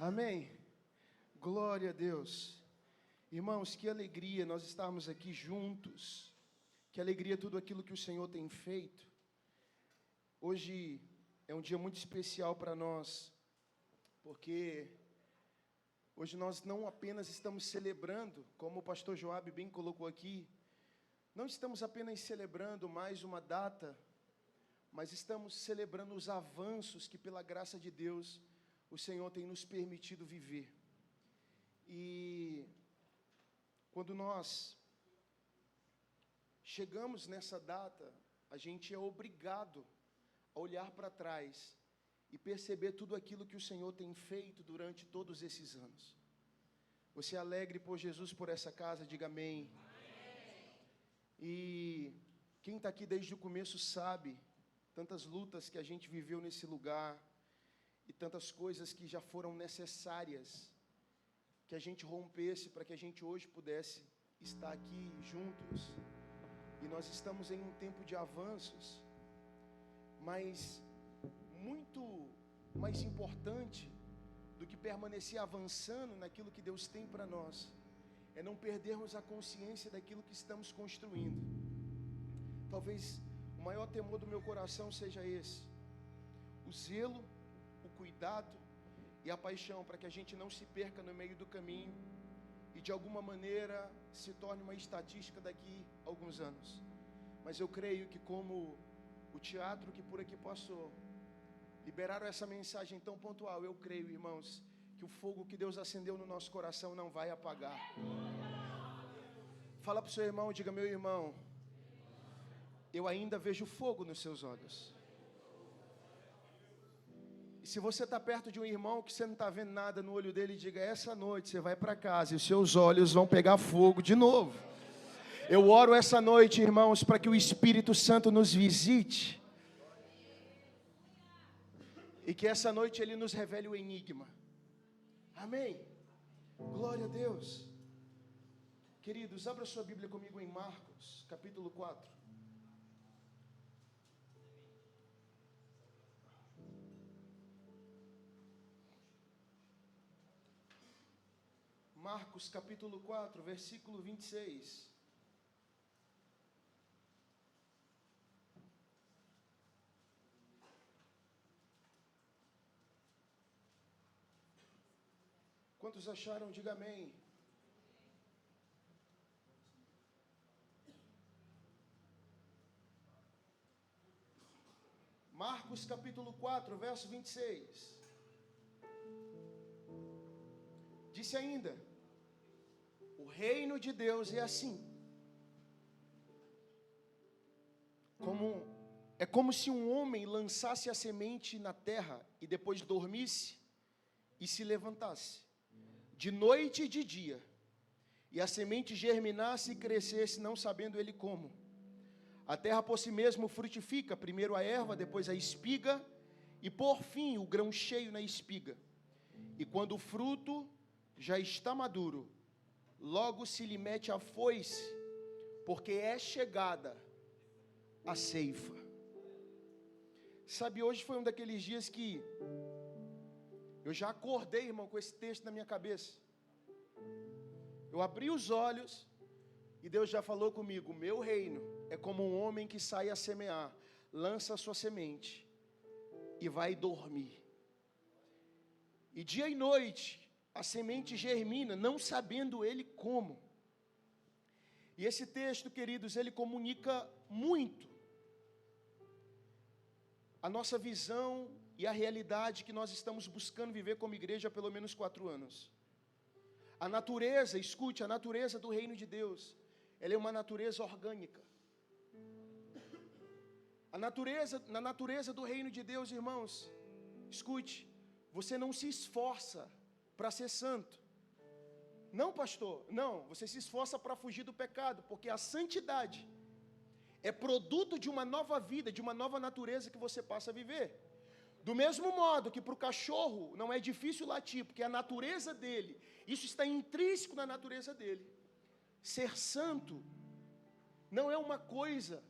Amém. Glória a Deus. Irmãos, que alegria nós estarmos aqui juntos. Que alegria tudo aquilo que o Senhor tem feito. Hoje é um dia muito especial para nós, porque hoje nós não apenas estamos celebrando, como o pastor Joab bem colocou aqui, não estamos apenas celebrando mais uma data, mas estamos celebrando os avanços que pela graça de Deus o Senhor tem nos permitido viver. E quando nós chegamos nessa data, a gente é obrigado a olhar para trás e perceber tudo aquilo que o Senhor tem feito durante todos esses anos. Você é alegre por Jesus, por essa casa? Diga amém. Amém. E quem está aqui desde o começo sabe tantas lutas que a gente viveu nesse lugar e tantas coisas que já foram necessárias que a gente rompesse para que a gente hoje pudesse estar aqui juntos. E nós estamos em um tempo de avanços, mas muito mais importante do que permanecer avançando naquilo que Deus tem para nós, é não perdermos a consciência daquilo que estamos construindo. Talvez o maior temor do meu coração seja esse: o zelo, o cuidado e a paixão para que a gente não se perca no meio do caminho e de alguma maneira se torne uma estatística daqui a alguns anos. Mas eu creio que, como o teatro que por aqui passou liberaram essa mensagem tão pontual, eu creio, irmãos, que o fogo que Deus acendeu no nosso coração não vai apagar. Fala para o seu irmão, diga: meu irmão, eu ainda vejo fogo nos seus olhos. E se você está perto de um irmão que você não está vendo nada no olho dele, diga: essa noite você vai para casa e os seus olhos vão pegar fogo de novo. Eu oro essa noite, irmãos, para que o Espírito Santo nos visite e que essa noite Ele nos revele o enigma. Amém. Glória a Deus. Queridos, abra sua Bíblia comigo em Marcos, capítulo 4. Marcos capítulo 4, versículo 26. Quantos acharam? Diga amém. Marcos capítulo 4, verso 26. Disse ainda: o reino de Deus é assim. É como se um homem lançasse a semente na terra e depois dormisse e se levantasse, de noite e de dia, e a semente germinasse e crescesse, não sabendo ele como. A terra por si mesmo frutifica, primeiro a erva, depois a espiga, e por fim o grão cheio na espiga. E quando o fruto já está maduro, logo se lhe mete a foice, porque é chegada a ceifa. Sabe, hoje foi um daqueles dias que eu já acordei, irmão, com esse texto na minha cabeça. Eu abri os olhos e Deus já falou comigo: meu reino é como um homem que sai a semear, lança a sua semente e vai dormir. E dia e noite a semente germina, não sabendo ele como. E esse texto, queridos, ele comunica muito a nossa visão e a realidade que nós estamos buscando viver como igreja há pelo menos 4 anos. A natureza, escute, a natureza do reino de Deus, ela é uma natureza orgânica. Na natureza do reino de Deus, irmãos, escute, você não se esforça para ser santo. Não, pastor, não, você se esforça para fugir do pecado, porque a santidade é produto de uma nova vida, de uma nova natureza que você passa a viver. Do mesmo modo que para o cachorro não é difícil latir, porque a natureza dele, isso está intrínseco na natureza dele. Ser santo não é uma coisa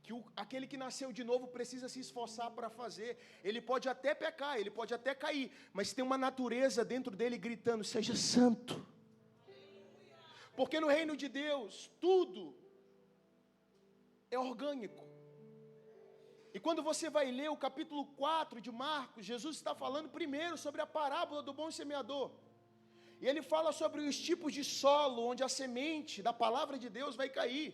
que aquele que nasceu de novo precisa se esforçar para fazer. Ele pode até pecar, ele pode até cair, mas tem uma natureza dentro dele gritando: seja santo. Porque no reino de Deus, tudo é orgânico. E quando você vai ler o capítulo 4 de Marcos, Jesus está falando primeiro sobre a parábola do bom semeador. E ele fala sobre os tipos de solo onde a semente da palavra de Deus vai cair.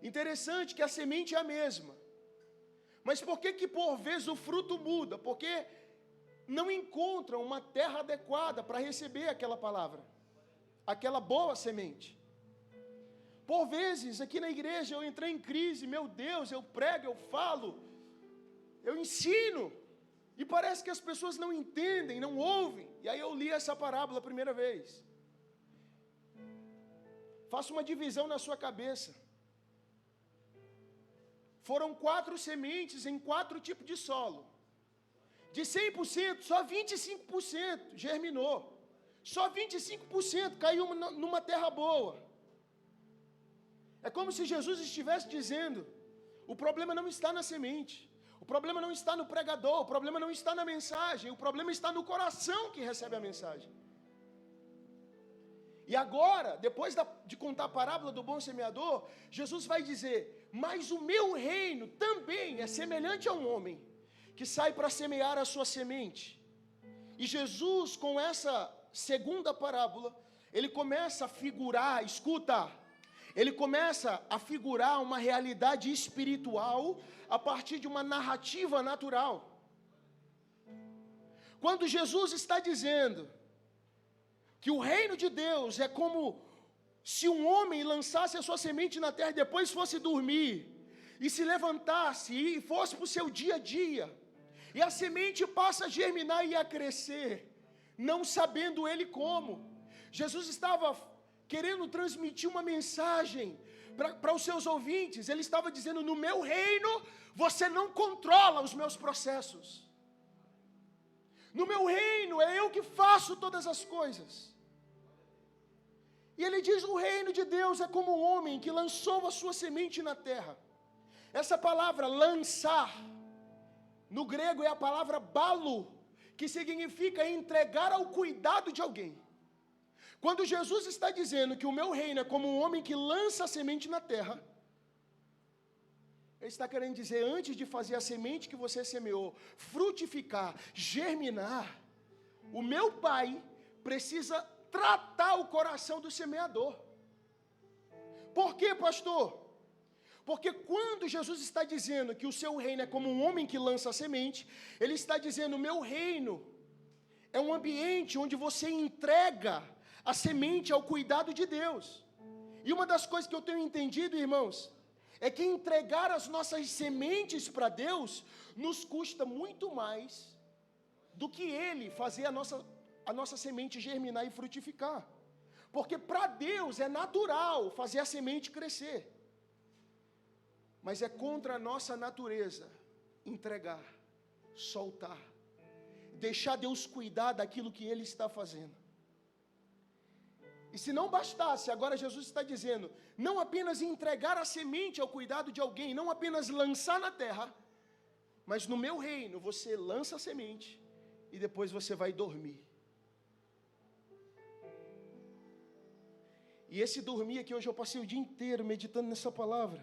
Interessante que a semente é a mesma. Mas por que por vezes o fruto muda? Porque não encontram uma terra adequada para receber aquela palavra, aquela boa semente. Por vezes, aqui na igreja eu entrei em crise, meu Deus, eu prego, eu falo, eu ensino, e parece que as pessoas não entendem, não ouvem. E aí eu li essa parábola a primeira vez. Faça uma divisão na sua cabeça. Foram 4 sementes em 4 tipos de solo. De 100%, só 25% germinou. Só 25% caiu numa terra boa. É como se Jesus estivesse dizendo: o problema não está na semente, o problema não está no pregador, o problema não está na mensagem, o problema está no coração que recebe a mensagem. E agora, depois de contar a parábola do bom semeador, Jesus vai dizer: mas o meu reino também é semelhante a um homem que sai para semear a sua semente. E Jesus, com essa segunda parábola, ele começa a figurar, escuta, ele começa a figurar uma realidade espiritual a partir de uma narrativa natural. Quando Jesus está dizendo que o reino de Deus é como se um homem lançasse a sua semente na terra e depois fosse dormir, e se levantasse e fosse para o seu dia a dia, e a semente passa a germinar e a crescer, não sabendo ele como. Jesus estava querendo transmitir uma mensagem para os seus ouvintes. Ele estava dizendo: no meu reino você não controla os meus processos. No meu reino é eu que faço todas as coisas. E ele diz: o reino de Deus é como um homem que lançou a sua semente na terra. Essa palavra lançar, no grego é a palavra balo, que significa entregar ao cuidado de alguém. Quando Jesus está dizendo que o meu reino é como um homem que lança a semente na terra, ele está querendo dizer: antes de fazer a semente que você semeou frutificar, germinar, o meu Pai precisa tratar o coração do semeador. Por quê, pastor? Porque quando Jesus está dizendo que o seu reino é como um homem que lança a semente, ele está dizendo: o meu reino é um ambiente onde você entrega a semente ao cuidado de Deus. E uma das coisas que eu tenho entendido, irmãos, é que entregar as nossas sementes para Deus nos custa muito mais do que Ele fazer a nossa semente germinar e frutificar. Porque para Deus é natural fazer a semente crescer, mas é contra a nossa natureza entregar, soltar, deixar Deus cuidar daquilo que Ele está fazendo. E se não bastasse, agora Jesus está dizendo: não apenas entregar a semente ao cuidado de alguém, não apenas lançar na terra, mas no meu reino você lança a semente e depois você vai dormir. E esse dormir aqui, hoje eu passei o dia inteiro meditando nessa palavra.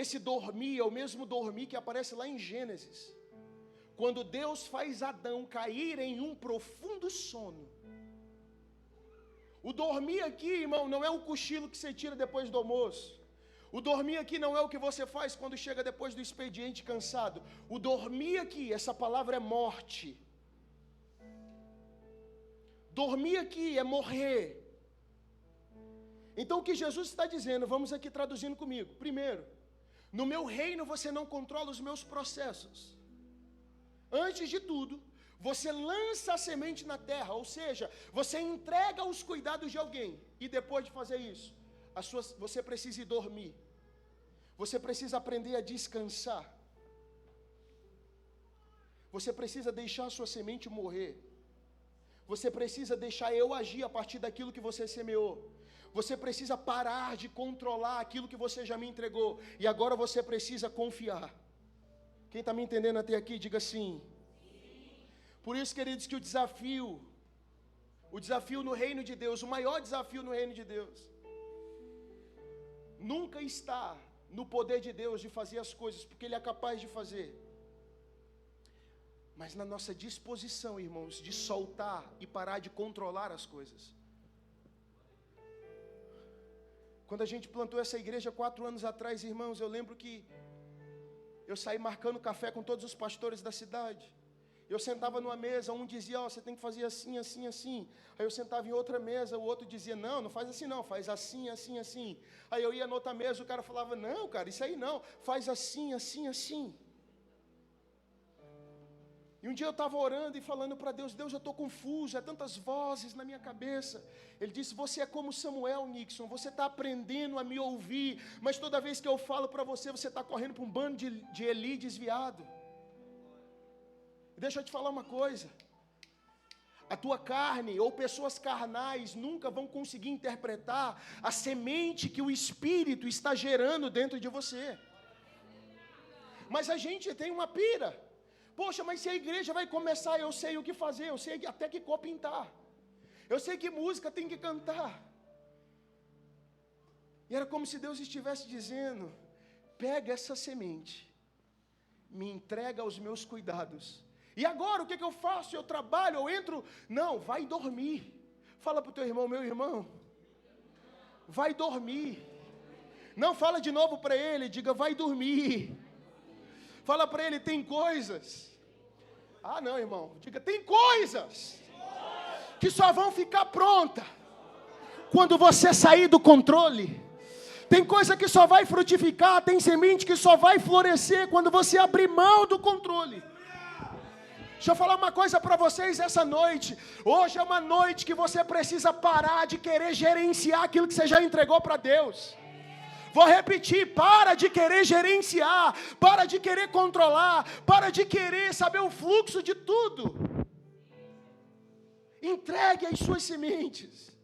Esse dormir é o mesmo dormir que aparece lá em Gênesis, quando Deus faz Adão cair em um profundo sono. O dormir aqui, irmão, não é o cochilo que você tira depois do almoço. O dormir aqui não é o que você faz quando chega depois do expediente cansado. O dormir aqui, essa palavra é morte. Dormir aqui é morrer. Então o que Jesus está dizendo, vamos aqui traduzindo comigo. Primeiro, no meu reino você não controla os meus processos. Antes de tudo, você lança a semente na terra, ou seja, você entrega os cuidados de alguém. E depois de fazer isso, você precisa ir dormir. Você precisa aprender a descansar. Você precisa deixar a sua semente morrer. Você precisa deixar eu agir a partir daquilo que você semeou. Você precisa parar de controlar aquilo que você já me entregou. E agora você precisa confiar. Quem está me entendendo até aqui, diga sim. Por isso, queridos, que o desafio no reino de Deus, o maior desafio no reino de Deus, nunca está no poder de Deus de fazer as coisas, porque Ele é capaz de fazer. Mas na nossa disposição, irmãos, de soltar e parar de controlar as coisas. Quando a gente plantou essa igreja 4 anos atrás, irmãos, eu lembro que eu saí marcando café com todos os pastores da cidade. Eu sentava numa mesa, um dizia, você tem que fazer assim, assim, assim. Aí eu sentava em outra mesa, o outro dizia, não faz assim não, faz assim, assim, assim. Aí eu ia na outra mesa, o cara falava, não, cara, isso aí não, faz assim, assim, assim. E um dia eu estava orando e falando para Deus, eu estou confuso, há tantas vozes na minha cabeça. Ele disse, você é como Samuel, Nixon, você está aprendendo a me ouvir, mas toda vez que eu falo para você, você está correndo para um bando de Eli desviado. Deixa eu te falar uma coisa, a tua carne ou pessoas carnais nunca vão conseguir interpretar a semente que o Espírito está gerando dentro de você. Mas a gente tem uma pira. Poxa, mas se a igreja vai começar, eu sei o que fazer, eu sei até que cor pintar, eu sei que música tem que cantar. E era como se Deus estivesse dizendo, pega essa semente, me entrega aos meus cuidados. E agora o que eu faço? Eu trabalho, eu entro? Não, vai dormir. Fala para o teu irmão, meu irmão, vai dormir. Não, fala de novo para ele, diga, vai dormir. Fala para ele, tem coisas. Ah não, irmão, diga, tem coisas que só vão ficar prontas quando você sair do controle. Tem coisa que só vai frutificar, tem semente que só vai florescer quando você abrir mão do controle. Deixa eu falar uma coisa para vocês essa noite. Hoje é uma noite que você precisa parar de querer gerenciar aquilo que você já entregou para Deus. Vou repetir, para de querer gerenciar, para de querer controlar, para de querer saber o fluxo de tudo. Entregue as suas sementes.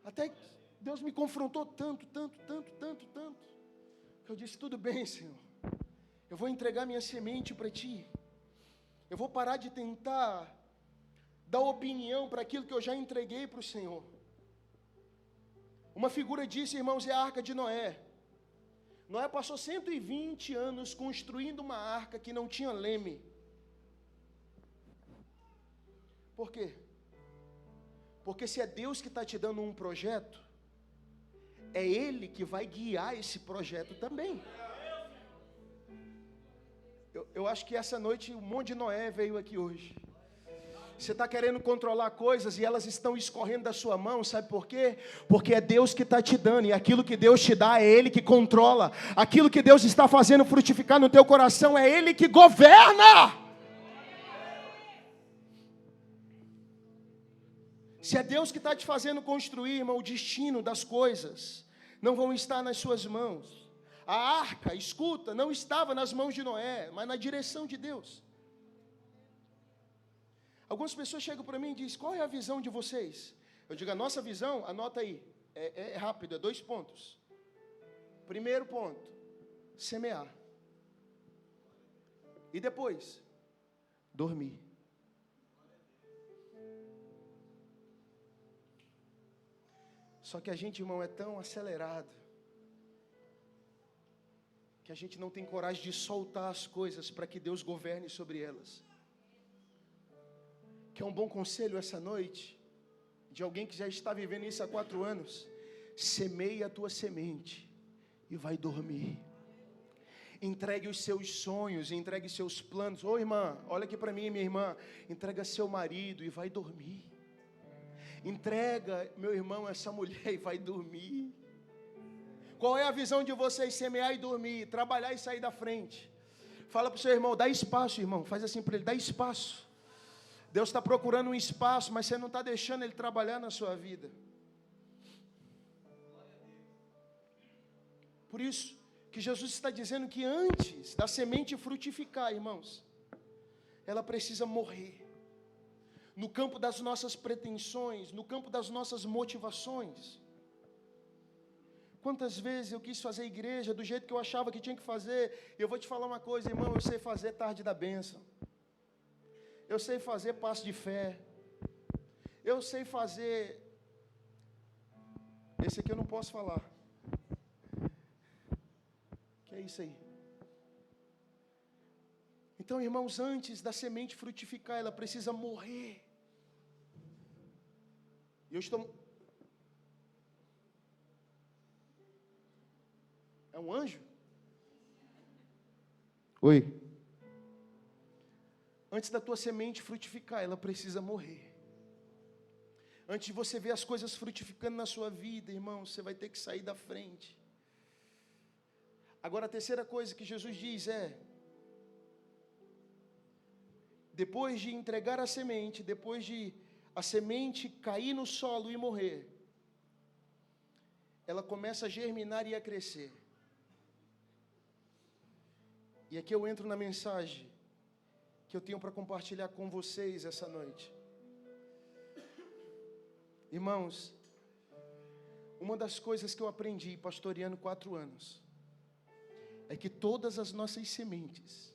Até que Deus me confrontou tanto, que eu disse, tudo bem, Senhor. Eu vou entregar minha semente para Ti. Eu vou parar de tentar dar opinião para aquilo que eu já entreguei para o Senhor. Uma figura disso, irmãos, é a arca de Noé. Noé passou 120 anos construindo uma arca que não tinha leme. Por quê? Porque se é Deus que está te dando um projeto, é Ele que vai guiar esse projeto também. Eu acho que essa noite um monte de Noé veio aqui hoje. Você está querendo controlar coisas e elas estão escorrendo da sua mão, sabe por quê? Porque é Deus que está te dando, e aquilo que Deus te dá é Ele que controla. Aquilo que Deus está fazendo frutificar no teu coração é Ele que governa. Se é Deus que está te fazendo construir, irmão, o destino das coisas não vão estar nas suas mãos. A arca, escuta, não estava nas mãos de Noé, mas na direção de Deus. Algumas pessoas chegam para mim e dizem, qual é a visão de vocês? Eu digo, a nossa visão, anota aí, é rápido, é 2 pontos. Primeiro ponto, semear. E depois, dormir. Só que a gente, irmão, é tão acelerado, que a gente não tem coragem de soltar as coisas para que Deus governe sobre elas. Que é um bom conselho essa noite, de alguém que já está vivendo isso há 4 anos. Semeie a tua semente e vai dormir. Entregue os seus sonhos, entregue seus planos. Ô irmã, olha aqui para mim, minha irmã. Entrega seu marido e vai dormir. Entrega, meu irmão, essa mulher e vai dormir. Qual é a visão de vocês? Semear e dormir, trabalhar e sair da frente. Fala para o seu irmão, dá espaço, irmão. Faz assim para ele, dá espaço. Deus está procurando um espaço, mas você não está deixando Ele trabalhar na sua vida. Por isso que Jesus está dizendo que antes da semente frutificar, irmãos, ela precisa morrer. no campo das nossas pretensões, no campo das nossas motivações. Quantas vezes eu quis fazer igreja do jeito que eu achava que tinha que fazer. Eu vou te falar uma coisa, irmão, eu sei fazer tarde da bênção. Eu sei fazer passo de fé. Eu sei fazer... Esse aqui eu não posso falar. Que é isso aí. Então, irmãos, antes da semente frutificar, ela precisa morrer. E eu estou... É um anjo? Oi. Antes da tua semente frutificar, ela precisa morrer. Antes de você ver as coisas frutificando na sua vida, irmão, você vai ter que sair da frente. Agora, a terceira coisa que Jesus diz é: depois de entregar a semente, depois de a semente cair no solo e morrer, ela começa a germinar e a crescer. E aqui eu entro na mensagem que eu tenho para compartilhar com vocês essa noite. Irmãos, uma das coisas que eu aprendi pastoreando 4 anos, é que todas as nossas sementes,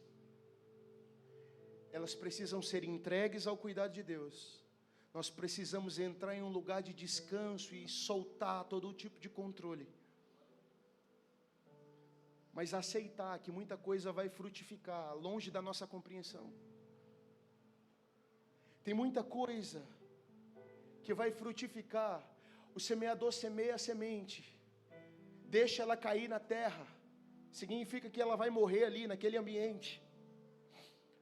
elas precisam ser entregues ao cuidado de Deus. Nós precisamos entrar em um lugar de descanso e soltar todo tipo de controle. Mas aceitar que muita coisa vai frutificar longe da nossa compreensão. Tem muita coisa que vai frutificar. O semeador semeia a semente, deixa ela cair na terra, significa que ela vai morrer ali naquele ambiente.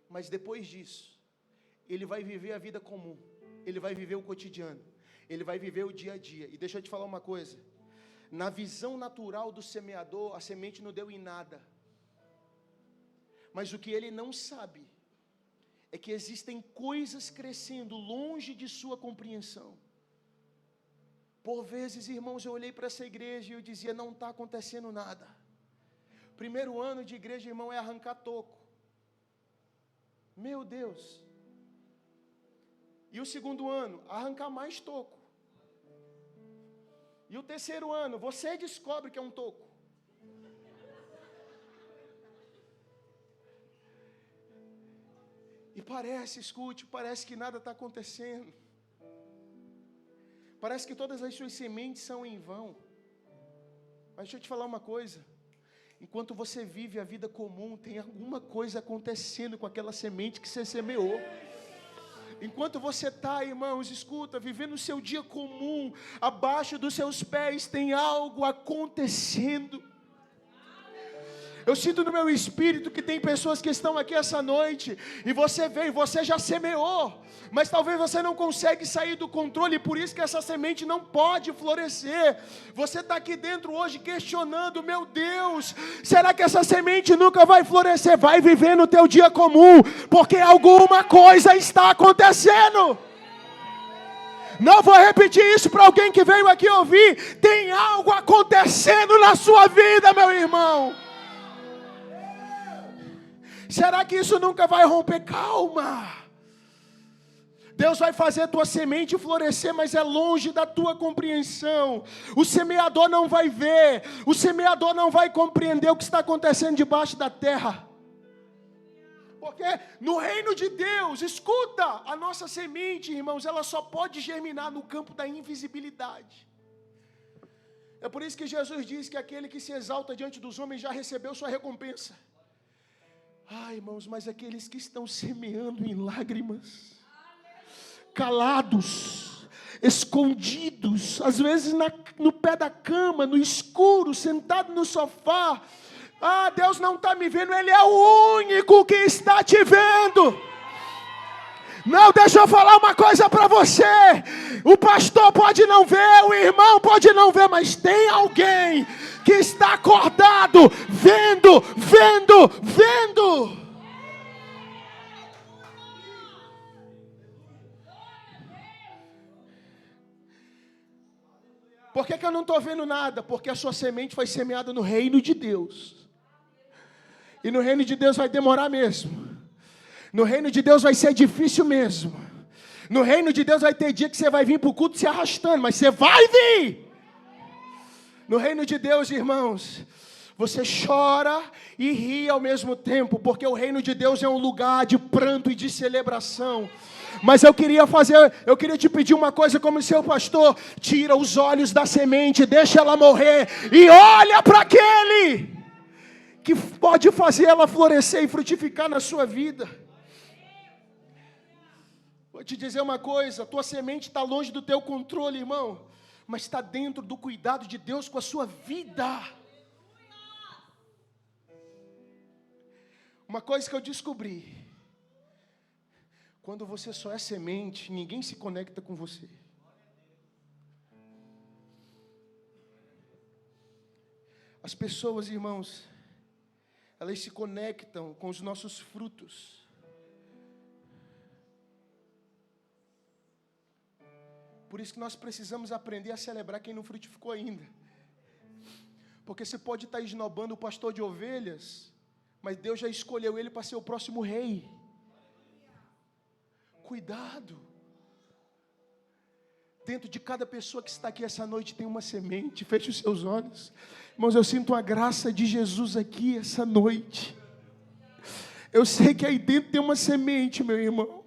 Mas depois disso, ele vai viver a vida comum, ele vai viver o cotidiano, ele vai viver o dia a dia. E deixa eu te falar uma coisa: na visão natural do semeador, a semente não deu em nada. Mas o que ele não sabe é que existem coisas crescendo longe de sua compreensão. Por vezes, irmãos, eu olhei para essa igreja e eu dizia: não está acontecendo nada. Primeiro ano de igreja, irmão, é arrancar toco. Meu Deus. E o segundo ano, arrancar mais toco. E o terceiro ano, você descobre que é um toco. E parece que nada está acontecendo. Parece que todas as suas sementes são em vão. Mas deixa eu te falar uma coisa: enquanto você vive a vida comum, tem alguma coisa acontecendo com aquela semente que você semeou. Enquanto você está, irmãos, escuta, vivendo o seu dia comum, abaixo dos seus pés tem algo acontecendo. Eu sinto no meu espírito que tem pessoas que estão aqui essa noite, e você veio, você já semeou, mas talvez você não consegue sair do controle, por isso que essa semente não pode florescer. Você está aqui dentro hoje questionando: meu Deus, será que essa semente nunca vai florescer? Vai viver no teu dia comum, porque alguma coisa está acontecendo. Não vou repetir isso para alguém que veio aqui ouvir. Tem algo acontecendo na sua vida, meu irmão. Será que isso nunca vai romper? Calma. Deus vai fazer a tua semente florescer, mas é longe da tua compreensão. O semeador não vai ver, o semeador não vai compreender o que está acontecendo debaixo da terra. Porque no reino de Deus, escuta, a nossa semente, irmãos, ela só pode germinar no campo da invisibilidade. É por isso que Jesus diz que aquele que se exalta diante dos homens já recebeu sua recompensa. Irmãos, mas aqueles que estão semeando em lágrimas, calados, escondidos, às vezes no pé da cama, no escuro, sentado no sofá. Deus não está me vendo, Ele é o único que está te vendo. Não, deixa eu falar uma coisa para você. O pastor pode não ver, o irmão pode não ver, mas tem alguém que está acordado, vendo. Por que eu não estou vendo nada? Porque a sua semente foi semeada no reino de Deus. E no reino de Deus vai demorar mesmo. No reino de Deus vai ser difícil mesmo. No reino de Deus vai ter dia que você vai vir para o culto se arrastando, mas você vai vir. No reino de Deus, irmãos, você chora e ri ao mesmo tempo, porque o reino de Deus é um lugar de pranto e de celebração. Mas eu queria te pedir uma coisa como seu pastor: tira os olhos da semente, deixa ela morrer e olha para aquele que pode fazer ela florescer e frutificar na sua vida. Vou te dizer uma coisa: a tua semente está longe do teu controle, irmão, mas está dentro do cuidado de Deus com a sua vida. Uma coisa que eu descobri: quando você só é semente, ninguém se conecta com você. As pessoas, irmãos, elas se conectam com os nossos frutos. Por isso que nós precisamos aprender a celebrar quem não frutificou ainda. Porque você pode estar esnobando o pastor de ovelhas, mas Deus já escolheu ele para ser o próximo rei. Cuidado. Dentro de cada pessoa que está aqui essa noite tem uma semente. Feche os seus olhos. Irmãos, eu sinto a graça de Jesus aqui essa noite. Eu sei que aí dentro tem uma semente, meu irmão.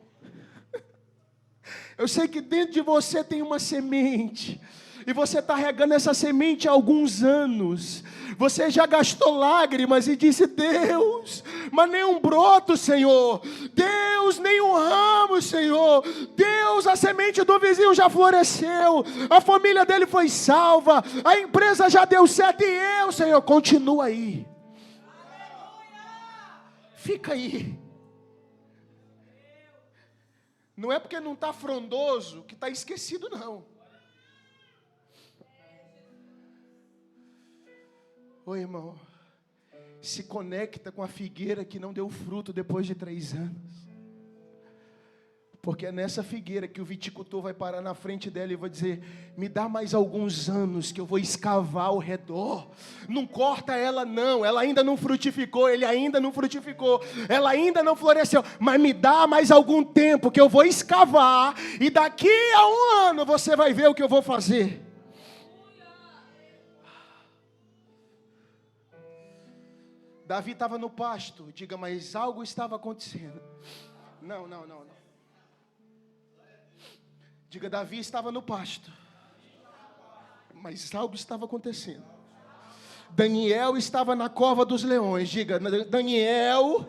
Eu sei que dentro de você tem uma semente. E você está regando essa semente há alguns anos. Você já gastou lágrimas e disse: Deus, mas nem um broto, Senhor. Deus, nem um ramo, Senhor. Deus, a semente do vizinho já floresceu. A família dele foi salva. A empresa já deu certo. E eu, Senhor, continua aí. Fica aí. Não é porque não está frondoso que está esquecido, não. Ô irmão, se conecta com a figueira que não deu fruto depois de 3 anos. Porque é nessa figueira que o viticultor vai parar na frente dela e vai dizer: me dá mais alguns anos que eu vou escavar ao redor. Não corta ela não, ela ainda não frutificou, ele ainda não frutificou, ela ainda não floresceu. Mas me dá mais algum tempo que eu vou escavar, e daqui a 1 ano você vai ver o que eu vou fazer. Davi estava no pasto, diga, mas algo estava acontecendo. Não. Diga, Davi estava no pasto, mas algo estava acontecendo. Daniel estava na cova dos leões. Diga, Daniel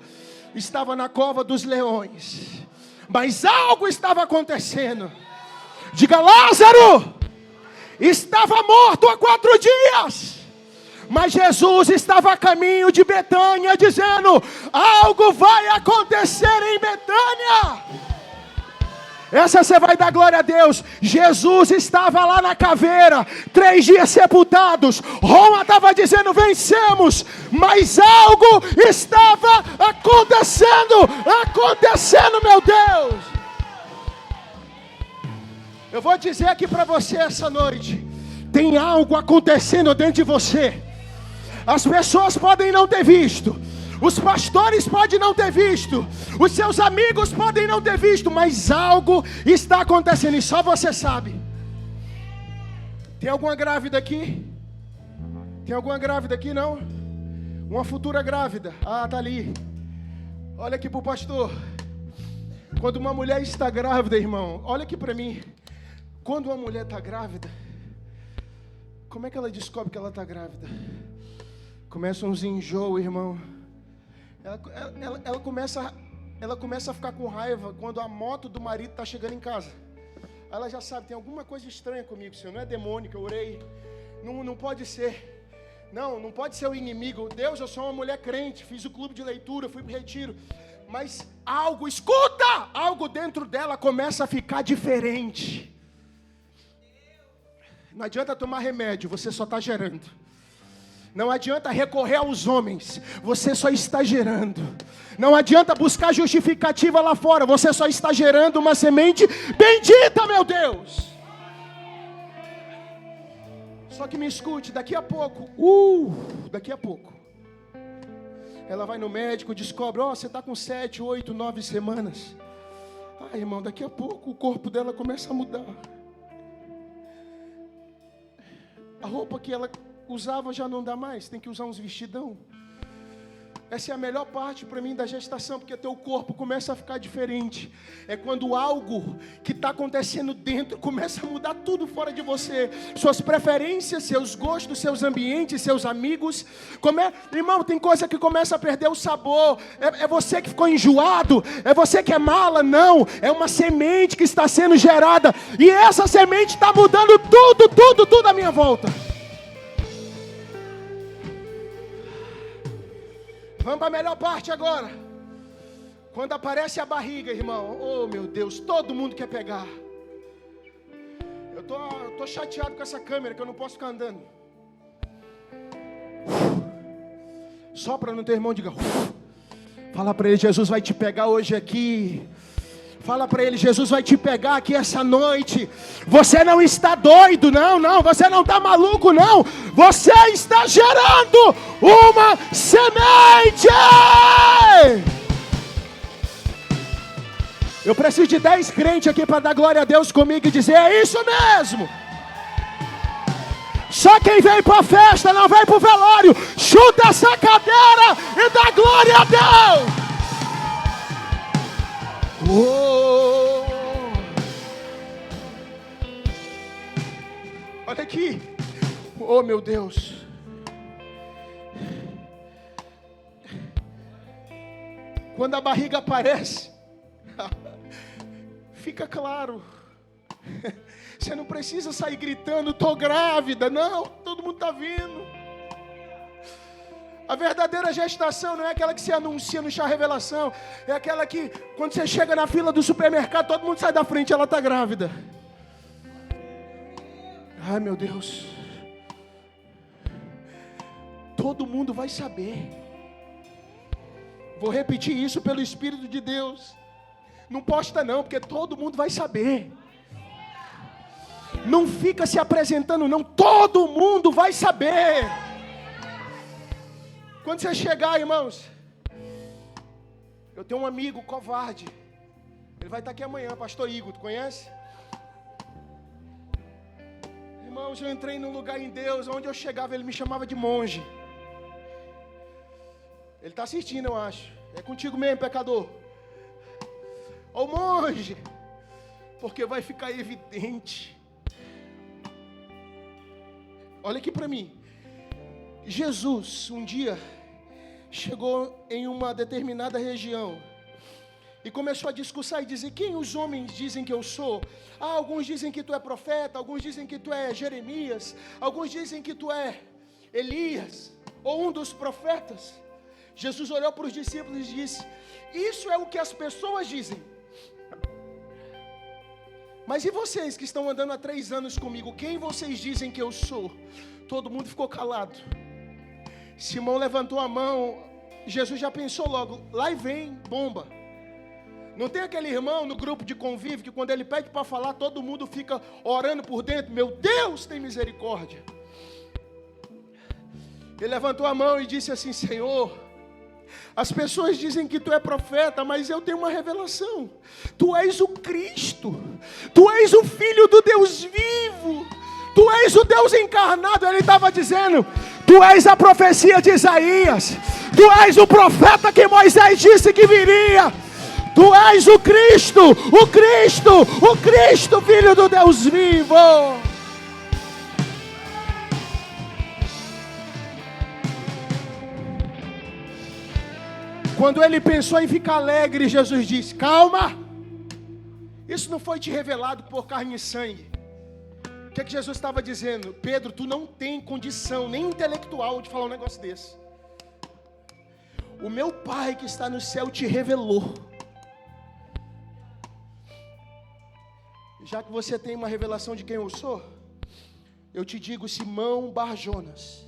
estava na cova dos leões, mas algo estava acontecendo. Diga, Lázaro estava morto há 4 dias, mas Jesus estava a caminho de Betânia, dizendo: algo vai acontecer em Betânia. Essa você vai dar glória a Deus. Jesus estava lá na caveira, 3 dias sepultados. Roma estava dizendo: vencemos, mas algo estava acontecendo, meu Deus. Eu vou dizer aqui para você essa noite: tem algo acontecendo dentro de você. As pessoas podem não ter visto, os pastores podem não ter visto, os seus amigos podem não ter visto, mas algo está acontecendo e só você sabe. Tem alguma grávida aqui? Tem alguma grávida aqui, não? Uma futura grávida? Ah, tá ali. Olha aqui para o pastor. Quando uma mulher está grávida, irmão, olha aqui para mim. Quando uma mulher está grávida, como é que ela descobre que ela está grávida? Começa uns enjoos, irmão. Ela começa a ficar com raiva quando a moto do marido está chegando em casa. Ela já sabe, tem alguma coisa estranha comigo, Senhor. Não é demônio que eu orei. Não pode ser. Não pode ser o inimigo. Deus, eu sou uma mulher crente, fiz o clube de leitura, fui para o retiro. Mas algo, escuta! Algo dentro dela começa a ficar diferente. Não adianta tomar remédio, você só está gerando. Não adianta recorrer aos homens, você só está gerando. Não adianta buscar justificativa lá fora, você só está gerando uma semente bendita, meu Deus. Só que me escute, daqui a pouco, ela vai no médico, descobre, você está com 7, 8, 9 semanas. Irmão, daqui a pouco o corpo dela começa a mudar. A roupa que ela usava já não dá mais, tem que usar uns vestidão. Essa é a melhor parte para mim da gestação, porque teu corpo começa a ficar diferente. É quando algo que está acontecendo dentro começa a mudar tudo fora de você. Suas preferências, seus gostos, seus ambientes, seus amigos. Irmão, tem coisa que começa a perder o sabor. É você que ficou enjoado? É você que é mala? Não, é uma semente que está sendo gerada. E essa semente está mudando tudo à minha volta. Vamos para a melhor parte agora. Quando aparece a barriga, irmão. Oh, meu Deus, todo mundo quer pegar. Eu tô chateado com essa câmera, que eu não posso ficar andando. Sopra no teu irmão, diga. Fala para ele, Jesus vai te pegar hoje aqui. Fala para ele, Jesus vai te pegar aqui essa noite. Você não está doido, não, você não está maluco, não. Você está gerando uma semente. Eu preciso de 10 crentes aqui para dar glória a Deus comigo e dizer, é isso mesmo. Só quem vem para a festa não vem para o velório. Chuta essa cadeira e dá glória a Deus. Oh. Olha aqui. Oh, meu Deus. Quando a barriga aparece, fica claro. Você não precisa sair gritando, estou grávida. Não, todo mundo está vendo. A verdadeira gestação não é aquela que se anuncia no chá revelação. É aquela que, quando você chega na fila do supermercado, todo mundo sai da frente, ela está grávida. Ai, meu Deus. Todo mundo vai saber. Vou repetir isso pelo Espírito de Deus. Não posta não, porque todo mundo vai saber. Não fica se apresentando não, todo mundo vai saber. Quando você chegar, irmãos, eu tenho um amigo covarde. Ele vai estar aqui amanhã, pastor Igor, tu conhece? Irmãos, eu entrei num lugar em Deus, onde eu chegava, ele me chamava de monge. Ele está assistindo, eu acho. É contigo mesmo, pecador. Ô monge, porque vai ficar evidente. Olha aqui para mim. Jesus, um dia, chegou em uma determinada região e começou a discursar e dizer, quem os homens dizem que eu sou? Alguns dizem que tu é profeta, alguns dizem que tu é Jeremias, alguns dizem que tu é Elias, ou um dos profetas. Jesus olhou para os discípulos e disse, isso é o que as pessoas dizem. Mas e vocês que estão andando há 3 anos comigo, quem vocês dizem que eu sou? Todo mundo ficou calado. Simão levantou a mão, Jesus já pensou logo, lá e vem bomba. Não tem aquele irmão no grupo de convívio que quando ele pede para falar, todo mundo fica orando por dentro, meu Deus, tem misericórdia. Ele levantou a mão e disse assim, Senhor, as pessoas dizem que tu é profeta, mas eu tenho uma revelação. Tu és o Cristo, tu és o Filho do Deus vivo, tu és o Deus encarnado. Ele estava dizendo, tu és a profecia de Isaías, tu és o profeta que Moisés disse que viria, tu és o Cristo, o Cristo, o Cristo, Filho do Deus vivo. Quando ele pensou em ficar alegre, Jesus disse, calma, isso não foi te revelado por carne e sangue. O que é que Jesus estava dizendo? Pedro, tu não tem condição, nem intelectual, de falar um negócio desse. O meu Pai que está no céu te revelou. Já que você tem uma revelação de quem eu sou, eu te digo, Simão Bar-Jonas,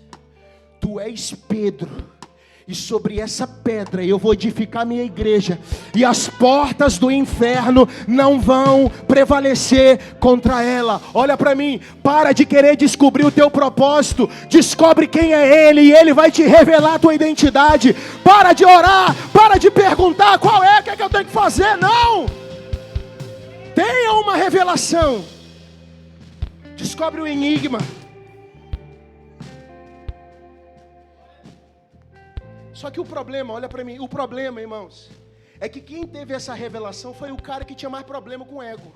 tu és Pedro, e sobre essa pedra eu vou edificar minha igreja, e as portas do inferno não vão prevalecer contra ela. Olha para mim, para de querer descobrir o teu propósito, descobre quem é Ele, e Ele vai te revelar a tua identidade. Para de orar, para de perguntar qual é, o que é que eu tenho que fazer, não. Tenha uma revelação. Descobre o enigma. Só que o problema, olha para mim, o problema, irmãos, é que quem teve essa revelação foi o cara que tinha mais problema com o ego.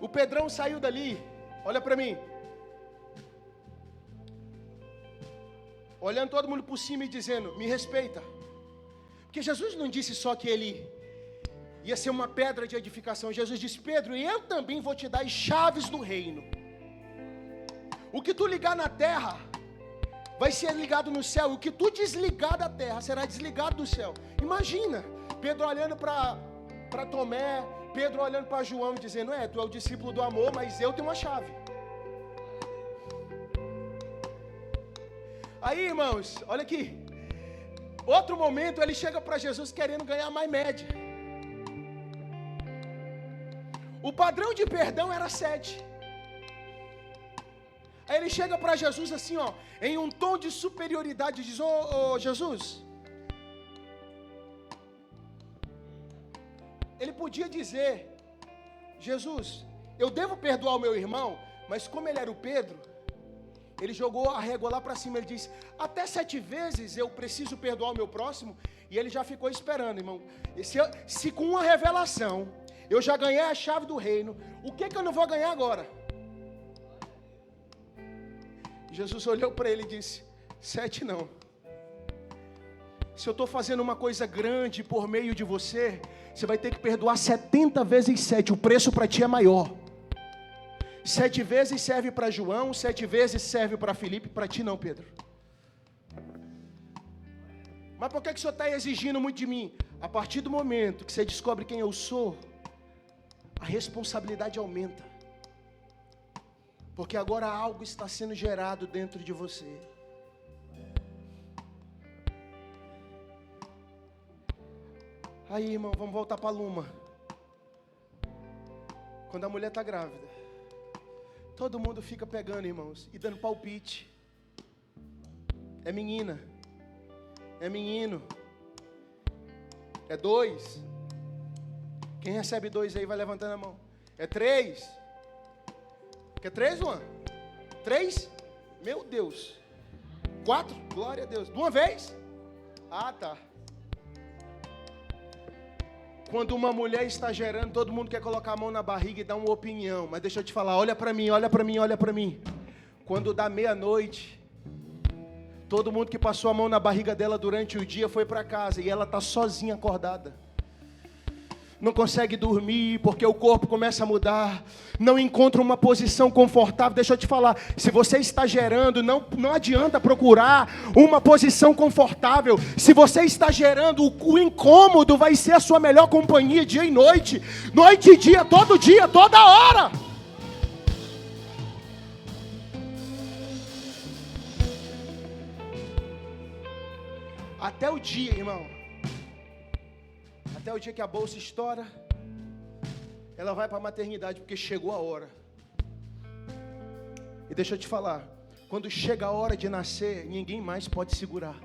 O Pedrão saiu dali, olha para mim, olhando todo mundo por cima e dizendo, me respeita. Porque Jesus não disse só que ele ia ser uma pedra de edificação. Jesus disse, Pedro, eu também vou te dar as chaves do reino. O que tu ligar na terra, vai ser ligado no céu. O que tu desligar da terra, será desligado do céu. Imagina, Pedro olhando para Tomé, Pedro olhando para João, dizendo, tu é o discípulo do amor, mas eu tenho uma chave. Aí, irmãos, olha aqui. Outro momento, ele chega para Jesus querendo ganhar mais média. O padrão de perdão era 7. Aí ele chega para Jesus assim, em um tom de superioridade, diz, Jesus. Ele podia dizer, Jesus, eu devo perdoar o meu irmão, mas como ele era o Pedro, ele jogou a régua lá para cima, ele disse, até 7 vezes eu preciso perdoar o meu próximo, e ele já ficou esperando, irmão. Se com uma revelação, eu já ganhei a chave do reino, o que eu não vou ganhar agora? Jesus olhou para ele e disse, 7 não. Se eu estou fazendo uma coisa grande por meio de você, você vai ter que perdoar 70 vezes 7, o preço para ti é maior. 7 vezes serve para João, 7 vezes serve para Filipe, para ti não, Pedro. Mas por que o senhor está exigindo muito de mim? A partir do momento que você descobre quem eu sou, a responsabilidade aumenta. Porque agora algo está sendo gerado dentro de você. Aí, irmão, vamos voltar para Luma. Quando a mulher está grávida, todo mundo fica pegando, irmãos, e dando palpite. É menina. É menino. É 2. Quem recebe 2 aí vai levantando a mão. É 3. Quer 3, Juan? 3? Meu Deus. 4? Glória a Deus. De uma vez? Ah, tá. Quando uma mulher está gerando, todo mundo quer colocar a mão na barriga e dar uma opinião. Mas deixa eu te falar, olha para mim, olha para mim, olha para mim. Quando dá meia-noite, todo mundo que passou a mão na barriga dela durante o dia foi para casa e ela está sozinha acordada. Não consegue dormir porque o corpo começa a mudar, não encontra uma posição confortável. Deixa eu te falar, se você está gerando, não adianta procurar uma posição confortável. Se você está gerando, o incômodo vai ser a sua melhor companhia dia e noite, noite e dia, toda hora. Até o dia, irmão, até o dia que a bolsa estoura, ela vai para a maternidade, porque chegou a hora. E deixa eu te falar, quando chega a hora de nascer, ninguém mais pode segurar.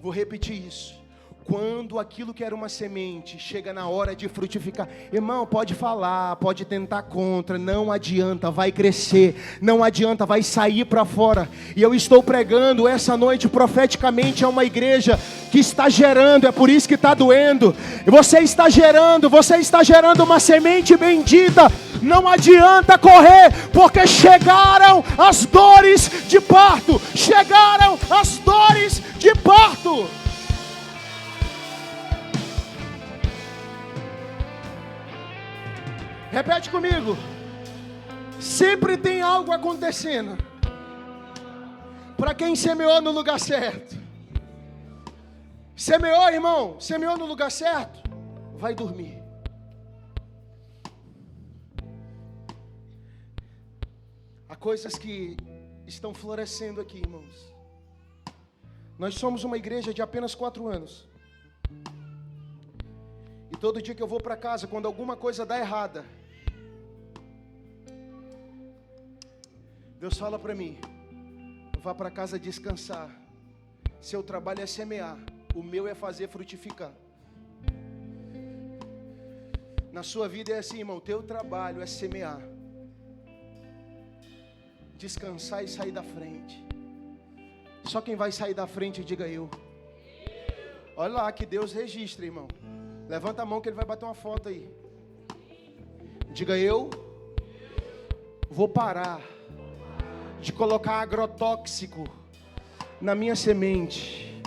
Vou repetir isso. Quando aquilo que era uma semente chega na hora de frutificar, irmão, pode falar, pode tentar contra, não adianta, vai crescer, não adianta, vai sair para fora. E eu estou pregando essa noite profeticamente a uma igreja que está gerando, é por isso que está doendo. Você está gerando uma semente bendita. Não adianta correr, porque chegaram as dores de parto. Chegaram as dores de parto. Repete comigo. Sempre tem algo acontecendo para quem semeou no lugar certo. Semeou, irmão, semeou no lugar certo, vai dormir. Há coisas que estão florescendo aqui, irmãos. Nós somos uma igreja de apenas 4 anos. E todo dia que eu vou para casa, quando alguma coisa dá errada, Deus fala para mim, vá para casa descansar. Seu trabalho é semear, o meu é fazer frutificar. Na sua vida é assim, irmão, teu trabalho é semear, descansar e sair da frente. Só quem vai sair da frente, diga eu. Olha lá, que Deus registra, irmão. Levanta a mão que ele vai bater uma foto aí. Diga eu vou parar de colocar agrotóxico na minha semente.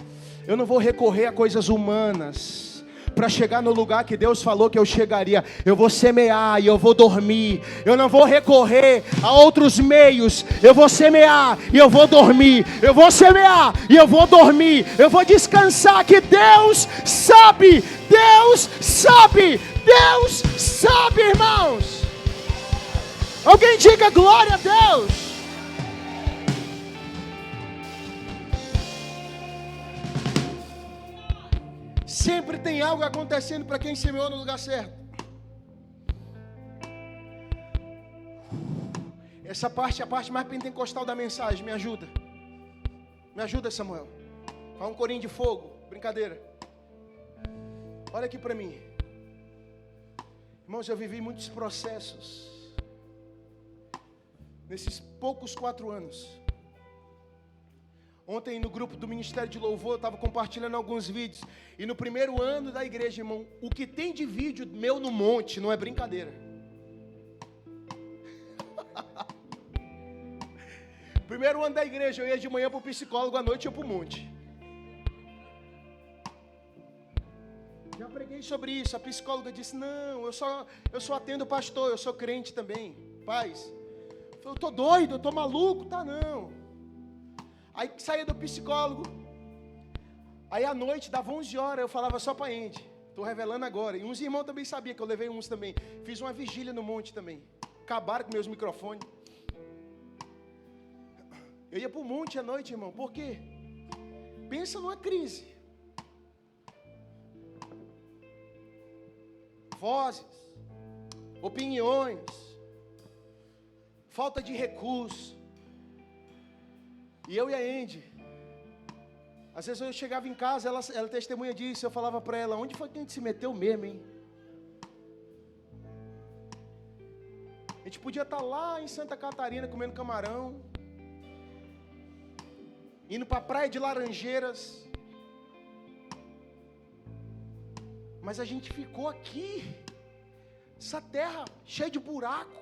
Eu não vou recorrer a coisas humanas para chegar no lugar que Deus falou que eu chegaria. Eu vou semear e eu vou dormir. Eu não vou recorrer a outros meios. Eu vou semear e eu vou dormir. Eu vou semear e eu vou dormir. Eu vou descansar, que Deus sabe. Deus sabe. Deus sabe, irmãos. Alguém diga glória a Deus. Sempre tem algo acontecendo para quem semeou no lugar certo. Essa parte é a parte mais pentecostal da mensagem. Me ajuda. Me ajuda, Samuel. Fala um corinho de fogo. Brincadeira. Olha aqui para mim. Irmãos, eu vivi muitos processos nesses poucos 4 anos. Ontem no grupo do Ministério de Louvor eu estava compartilhando alguns vídeos. E no primeiro ano da igreja, irmão, o que tem de vídeo meu no monte não é brincadeira. Primeiro ano da igreja, eu ia de manhã para o psicólogo, à noite eu ia para o monte. Já preguei sobre isso. A psicóloga disse, não, eu só atendo pastor, eu sou crente também. Paz, eu estou doido, eu estou maluco, tá não. Aí saía do psicólogo, aí à noite, dava 11 horas, eu falava só para Andy, estou revelando agora, e uns irmãos também sabiam que eu levei uns também, fiz uma vigília no monte também, acabaram com meus microfones, eu ia para o monte à noite, irmão, por quê? Pensa numa crise, vozes, opiniões, falta de recurso. E eu e a Andy, às vezes eu chegava em casa, ela testemunha disso, eu falava para ela, onde foi que a gente se meteu mesmo, hein? A gente podia estar lá em Santa Catarina comendo camarão, indo para a praia de Laranjeiras, mas a gente ficou aqui, essa terra cheia de buraco.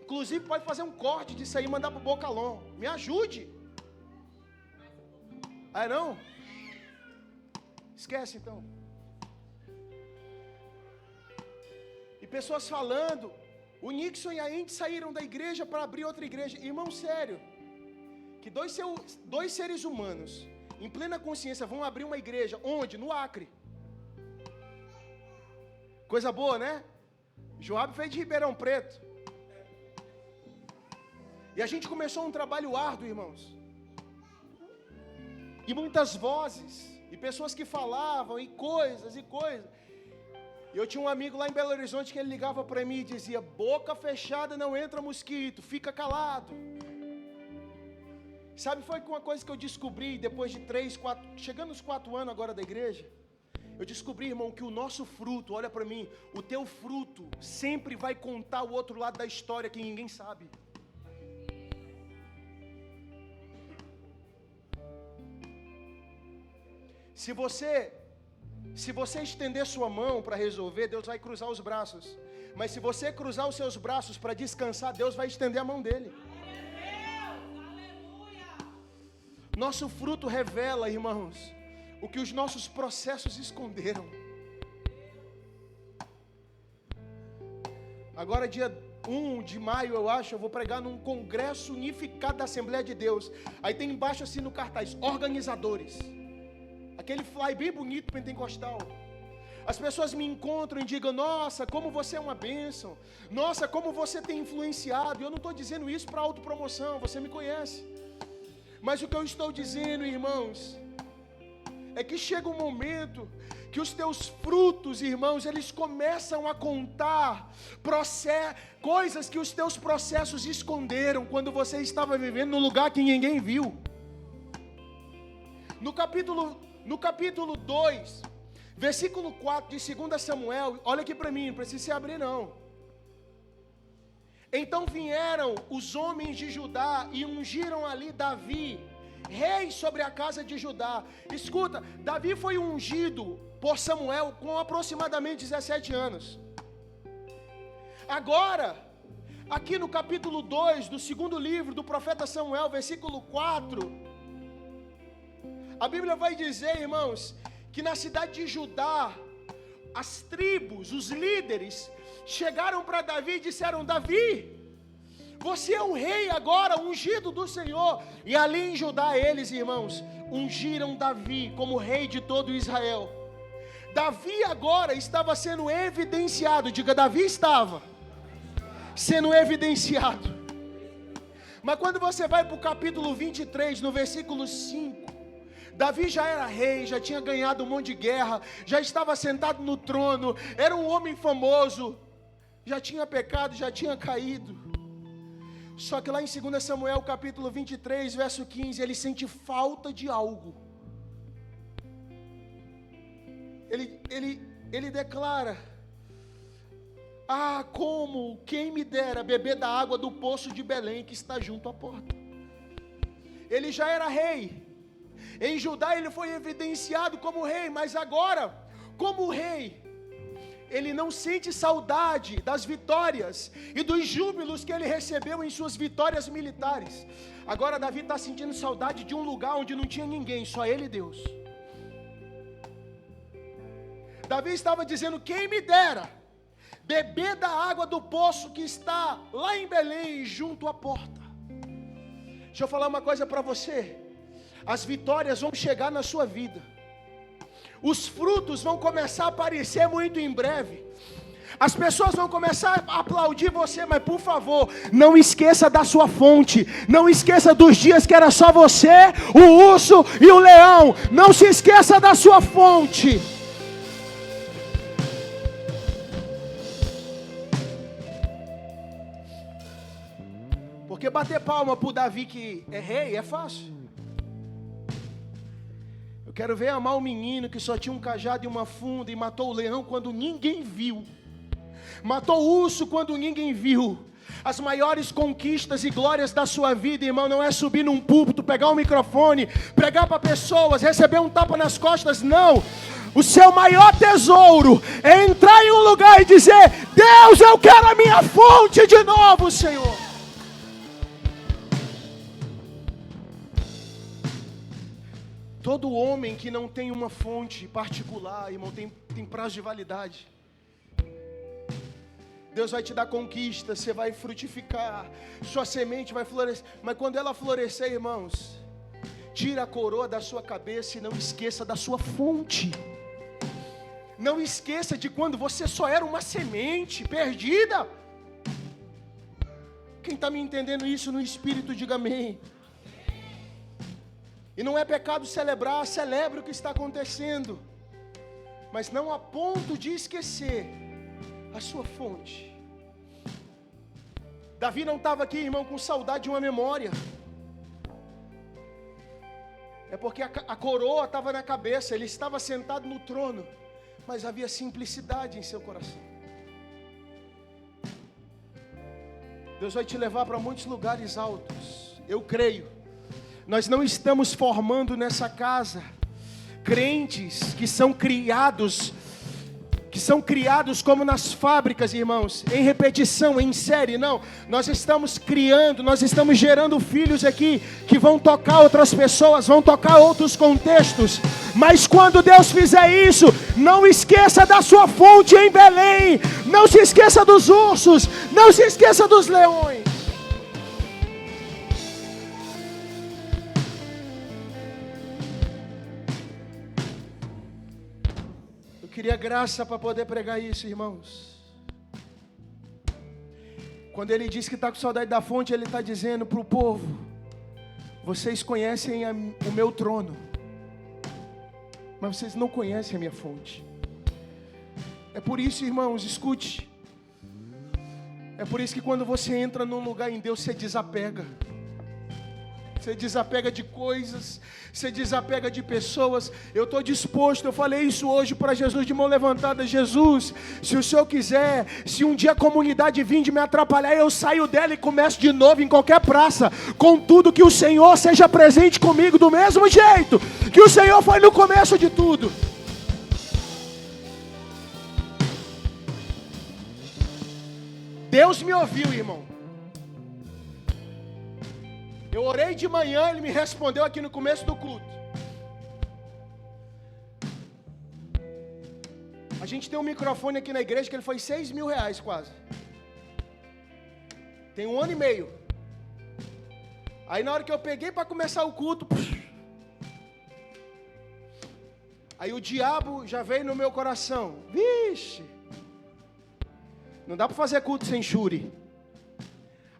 Inclusive pode fazer um corte disso aí e mandar para o Bocalon, me ajude. Ah, não? Esquece então. E pessoas falando, o Nixon e a Andy saíram da igreja para abrir outra igreja. Irmão, sério, que dois seres humanos, em plena consciência, vão abrir uma igreja, onde? No Acre. Coisa boa, né? Joab fez de Ribeirão Preto. E a gente começou um trabalho árduo, irmãos. E muitas vozes, e pessoas que falavam, e coisas. E eu tinha um amigo lá em Belo Horizonte que ele ligava para mim e dizia, boca fechada não entra mosquito, fica calado. Sabe, foi uma coisa que eu descobri depois de 3, 4, chegando nos 4 anos agora da igreja. Eu descobri, irmão, que o nosso fruto, olha para mim, o teu fruto sempre vai contar o outro lado da história que ninguém sabe. Se você estender sua mão para resolver, Deus vai cruzar os braços. Mas se você cruzar os seus braços para descansar, Deus vai estender a mão dele. Nosso fruto revela, irmãos, o que os nossos processos esconderam. Agora dia 1 de maio, eu acho, eu vou pregar num congresso unificado da Assembleia de Deus. Aí tem embaixo assim no cartaz, organizadores. Aquele fly bem bonito pentecostal. As pessoas me encontram e digam, nossa, como você é uma bênção. Nossa, como você tem influenciado. E eu não estou dizendo isso para autopromoção, você me conhece. Mas o que eu estou dizendo, irmãos, é que chega um momento que os teus frutos, irmãos, eles começam a contar coisas que os teus processos esconderam quando você estava vivendo num lugar que ninguém viu. No capítulo 2, versículo 4 de 2 Samuel, olha aqui para mim, não precisa se abrir não. Então vieram os homens de Judá e ungiram ali Davi, rei sobre a casa de Judá. Escuta, Davi foi ungido por Samuel com aproximadamente 17 anos. Agora, aqui no capítulo 2 do segundo livro do profeta Samuel, versículo 4, a Bíblia vai dizer, irmãos, que na cidade de Judá, as tribos, os líderes, chegaram para Davi e disseram: Davi, você é o rei agora, ungido do Senhor. E ali em Judá, eles, irmãos, ungiram Davi como rei de todo Israel. Davi agora estava sendo evidenciado, diga, Davi estava sendo evidenciado. Mas quando você vai para o capítulo 23, no versículo 5, Davi já era rei, já tinha ganhado um monte de guerra, já estava sentado no trono, era um homem famoso, já tinha pecado, já tinha caído. Só que lá em 2 Samuel, capítulo 23, verso 15, ele sente falta de algo. Ele declara: como, quem me dera beber da água do poço de Belém, que está junto à porta. Ele já era rei. Em Judá ele foi evidenciado como rei, mas agora, como rei, ele não sente saudade das vitórias e dos júbilos que ele recebeu em suas vitórias militares. Agora Davi está sentindo saudade de um lugar onde não tinha ninguém, só ele e Deus. Davi estava dizendo: quem me dera beber da água do poço que está lá em Belém, junto à porta. Deixa eu falar uma coisa para você. As vitórias vão chegar na sua vida. Os frutos vão começar a aparecer muito em breve. As pessoas vão começar a aplaudir você, mas por favor, não esqueça da sua fonte. Não esqueça dos dias que era só você, o urso e o leão. Não se esqueça da sua fonte. Porque bater palma para o Davi que é rei é fácil. Eu quero ver amar o menino que só tinha um cajado e uma funda e matou o leão quando ninguém viu. Matou o urso quando ninguém viu. As maiores conquistas e glórias da sua vida, irmão, não é subir num púlpito, pegar um microfone, pregar para pessoas, receber um tapa nas costas, não. O seu maior tesouro é entrar em um lugar e dizer: Deus, eu quero a minha fonte de novo, Senhor. Todo homem que não tem uma fonte particular, irmão, tem prazo de validade. Deus vai te dar conquista, você vai frutificar, sua semente vai florescer. Mas quando ela florescer, irmãos, tira a coroa da sua cabeça e não esqueça da sua fonte. Não esqueça de quando você só era uma semente perdida. Quem está me entendendo isso no Espírito, diga amém. E não é pecado celebrar, celebre o que está acontecendo, mas não a ponto de esquecer a sua fonte. Davi não estava aqui, irmão, com saudade de uma memória. É porque a coroa estava na cabeça, ele estava sentado no trono, mas havia simplicidade em seu coração. Deus vai te levar para muitos lugares altos, eu creio. Nós não estamos formando nessa casa crentes que são criados como nas fábricas, irmãos, em repetição, em série, não. Nós estamos criando, nós estamos gerando filhos aqui que vão tocar outras pessoas, vão tocar outros contextos. Mas quando Deus fizer isso, não esqueça da sua fonte em Belém, não se esqueça dos ursos, não se esqueça dos leões. Queria graça para poder pregar isso, irmãos. Quando ele diz que está com saudade da fonte, ele está dizendo para o povo: vocês conhecem o meu trono, mas vocês não conhecem a minha fonte. É por isso, irmãos, escute. É por isso que quando você entra num lugar em Deus, você desapega. Você desapega de coisas, você desapega de pessoas. Eu estou disposto, eu falei isso hoje para Jesus de mão levantada. Jesus, se o Senhor quiser, se um dia a comunidade vir de me atrapalhar, eu saio dela e começo de novo em qualquer praça. Contudo, que o Senhor seja presente comigo do mesmo jeito que o Senhor foi no começo de tudo. Deus me ouviu, irmão. Eu orei de manhã, Ele me respondeu aqui no começo do culto. A gente tem um microfone aqui na igreja que ele foi R$6.000 quase. Tem 1 ano e meio. Aí na hora que eu peguei para começar o culto, aí o diabo já veio no meu coração. Vixe! Não dá para fazer culto sem Shuri.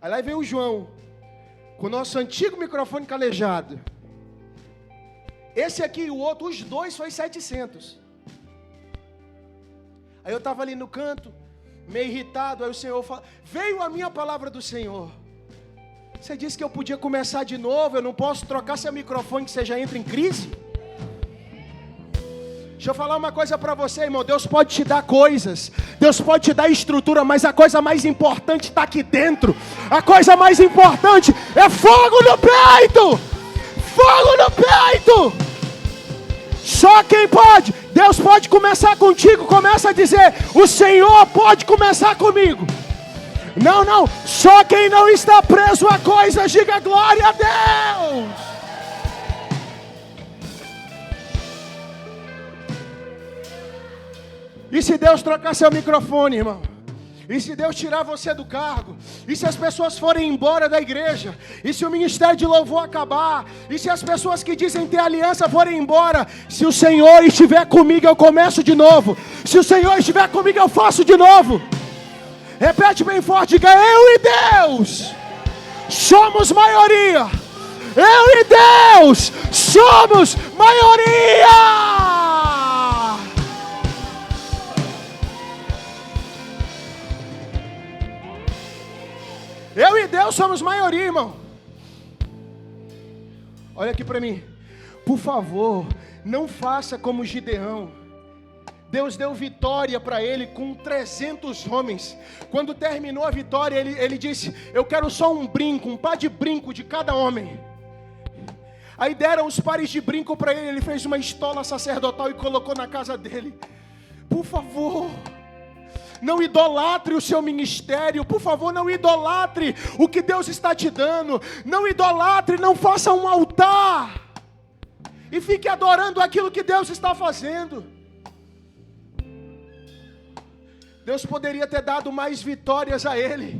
Aí lá vem o João, com o nosso antigo microfone calejado. Esse aqui e o outro, os dois foi 700. Aí eu estava ali no canto, meio irritado. Aí o Senhor falou, veio a minha palavra do Senhor. Você disse que eu podia começar de novo. Eu não posso trocar seu microfone que você já entra em crise. Deixa eu falar uma coisa para você, irmão. Deus pode te dar coisas, Deus pode te dar estrutura, mas a coisa mais importante está aqui dentro. A coisa mais importante é fogo no peito. Fogo no peito. Só quem pode. Deus pode começar contigo. Começa a dizer, o Senhor pode começar comigo. Não, só quem não está preso a coisas, diga glória a Deus. E se Deus trocar seu microfone, irmão? E se Deus tirar você do cargo? E se as pessoas forem embora da igreja? E se o ministério de louvor acabar? E se as pessoas que dizem ter aliança forem embora? Se o Senhor estiver comigo, eu começo de novo. Se o Senhor estiver comigo, eu faço de novo. Repete bem forte, diga, eu e Deus somos maioria. Eu e Deus somos maioria. Eu e Deus somos maioria, irmão. Olha aqui para mim. Por favor, não faça como Gideão. Deus deu vitória para ele com 300 homens. Quando terminou a vitória, ele disse, eu quero só um brinco, um par de brinco de cada homem. Aí deram os pares de brinco para ele. Ele fez uma estola sacerdotal e colocou na casa dele. Por favor, não idolatre o seu ministério. Por favor, não idolatre o que Deus está te dando. Não idolatre, não faça um altar e fique adorando aquilo que Deus está fazendo. Deus poderia ter dado mais vitórias a ele,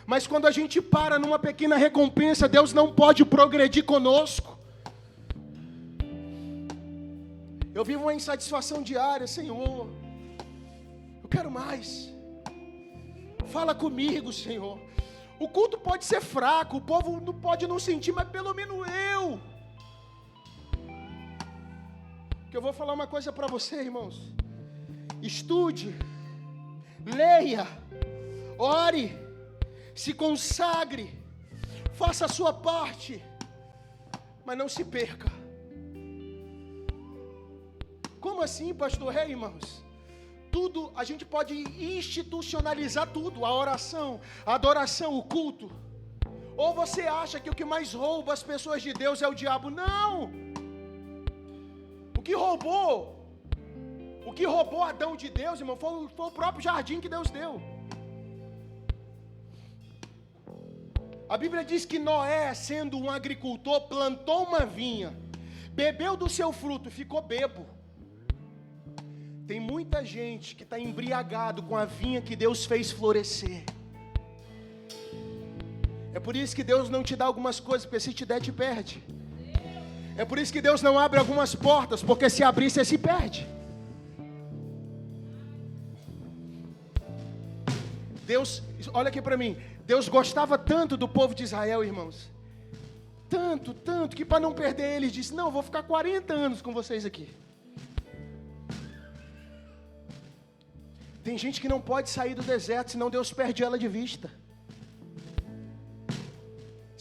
mas quando a gente para numa pequena recompensa, Deus não pode progredir conosco. Eu vivo uma insatisfação diária, Senhor, eu quero mais. Fala comigo, Senhor. O culto pode ser fraco, o povo não pode não sentir, mas pelo menos eu. Que eu vou falar uma coisa para você, irmãos. Estude, leia, ore, se consagre, faça a sua parte, mas não se perca. Como assim, pastor? Irmãos, tudo, a gente pode institucionalizar tudo, a oração, a adoração, o culto. Ou você acha que o que mais rouba as pessoas de Deus é o diabo? Não! O que roubou Adão de Deus, irmão, foi o próprio jardim que Deus deu. A Bíblia diz que Noé, sendo um agricultor, plantou uma vinha, bebeu do seu fruto, ficou bebo. Tem muita gente que está embriagado com a vinha que Deus fez florescer. É por isso que Deus não te dá algumas coisas, porque se te der, te perde. É por isso que Deus não abre algumas portas, porque se abrir, você se perde. Deus, olha aqui para mim, Deus gostava tanto do povo de Israel, irmãos. Tanto, que para não perder ele, disse, não, vou ficar 40 anos com vocês aqui. Tem gente que não pode sair do deserto, senão Deus perde ela de vista.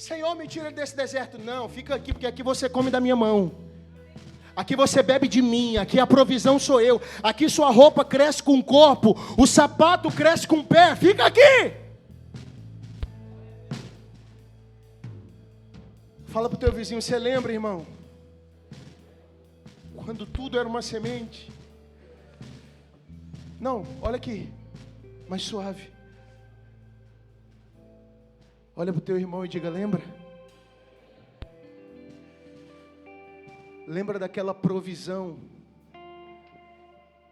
Senhor, me tira desse deserto. Não, fica aqui, porque aqui você come da minha mão. Aqui você bebe de mim, aqui a provisão sou eu. Aqui sua roupa cresce com o corpo, o sapato cresce com o pé. Fica aqui. Fala para o teu vizinho, você lembra, irmão? Quando tudo era uma semente. Não, olha aqui, mais suave. Olha para o teu irmão e diga, lembra? Lembra daquela provisão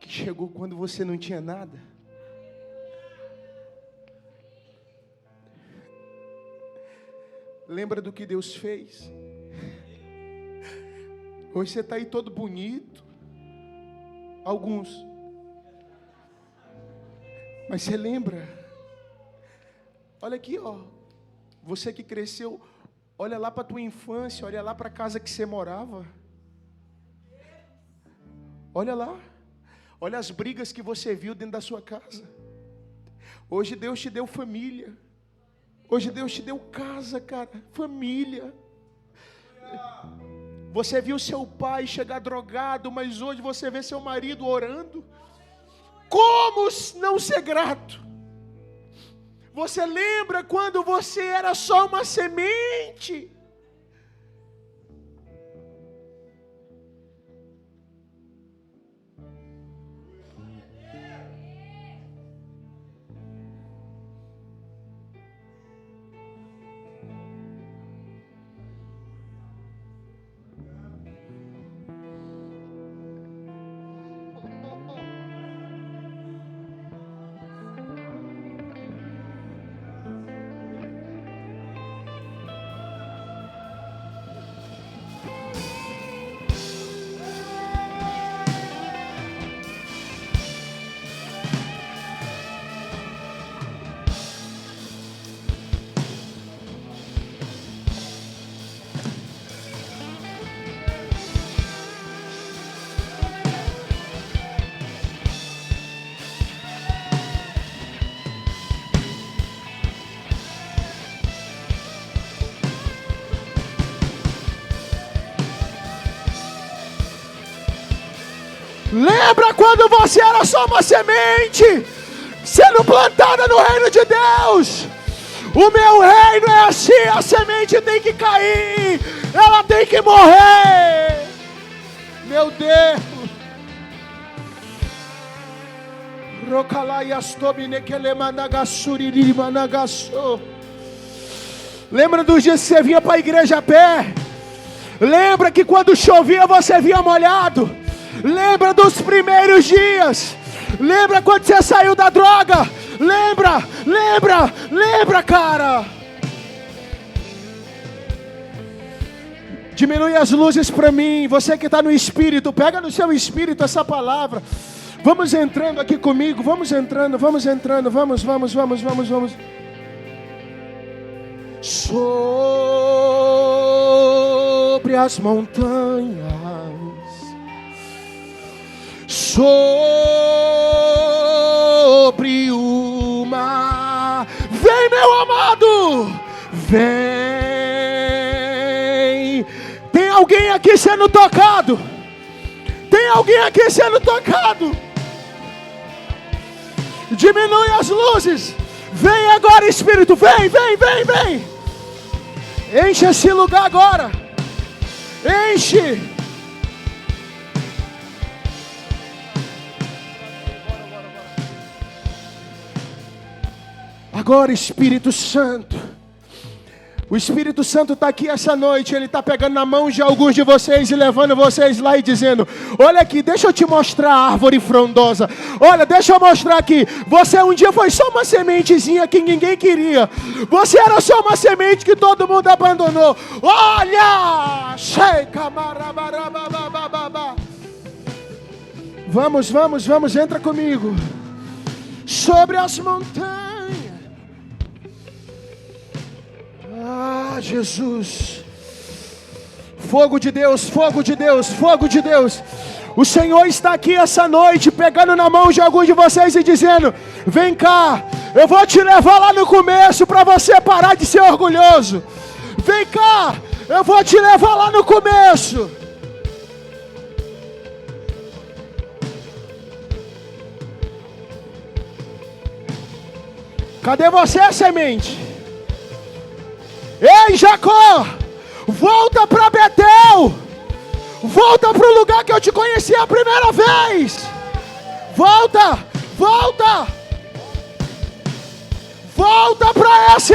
que chegou quando você não tinha nada? Lembra do que Deus fez? Hoje você está aí todo bonito. Alguns. Mas você lembra? Olha aqui, ó. Você que cresceu, olha lá para a tua infância, olha lá para a casa que você morava. Olha lá. Olha as brigas que você viu dentro da sua casa. Hoje Deus te deu família. Hoje Deus te deu casa, cara. Família. Você viu seu pai chegar drogado, mas hoje você vê seu marido orando. Como não ser grato? Você lembra quando você era só uma semente? Lembra quando você era só uma semente, sendo plantada no reino de Deus? O meu reino é assim, a semente tem que cair, ela tem que morrer. Meu Deus. Lembra dos dias que você vinha para a igreja a pé? Lembra que quando chovia você vinha molhado? Lembra dos primeiros dias? Lembra quando você saiu da droga? Lembra, cara. Diminui as luzes para mim. Você que está no espírito, pega no seu espírito essa palavra. Vamos entrando aqui comigo. Vamos entrando. Vamos. Sobre as montanhas, sobre o mar, vem, meu amado, vem. Tem alguém aqui sendo tocado? Tem alguém aqui sendo tocado? Diminui as luzes. Vem agora, Espírito, vem. Enche esse lugar agora. Enche. Agora, Espírito Santo. O Espírito Santo está aqui essa noite. Ele está pegando na mão de alguns de vocês e levando vocês lá e dizendo: olha aqui, deixa eu te mostrar a árvore frondosa. Olha, deixa eu mostrar aqui. Você um dia foi só uma sementezinha que ninguém queria. Você era só uma semente que todo mundo abandonou. Olha! Vamos, entra comigo. Sobre as montanhas. Ah, Jesus. Fogo de Deus. O Senhor está aqui essa noite, pegando na mão de alguns de vocês e dizendo: vem cá, eu vou te levar lá no começo para você parar de ser orgulhoso. Vem cá, eu vou te levar lá no começo. Cadê você, semente? Ei, Jacó, volta para Betel. Volta para o lugar que eu te conheci a primeira vez. Volta, volta. Volta para esse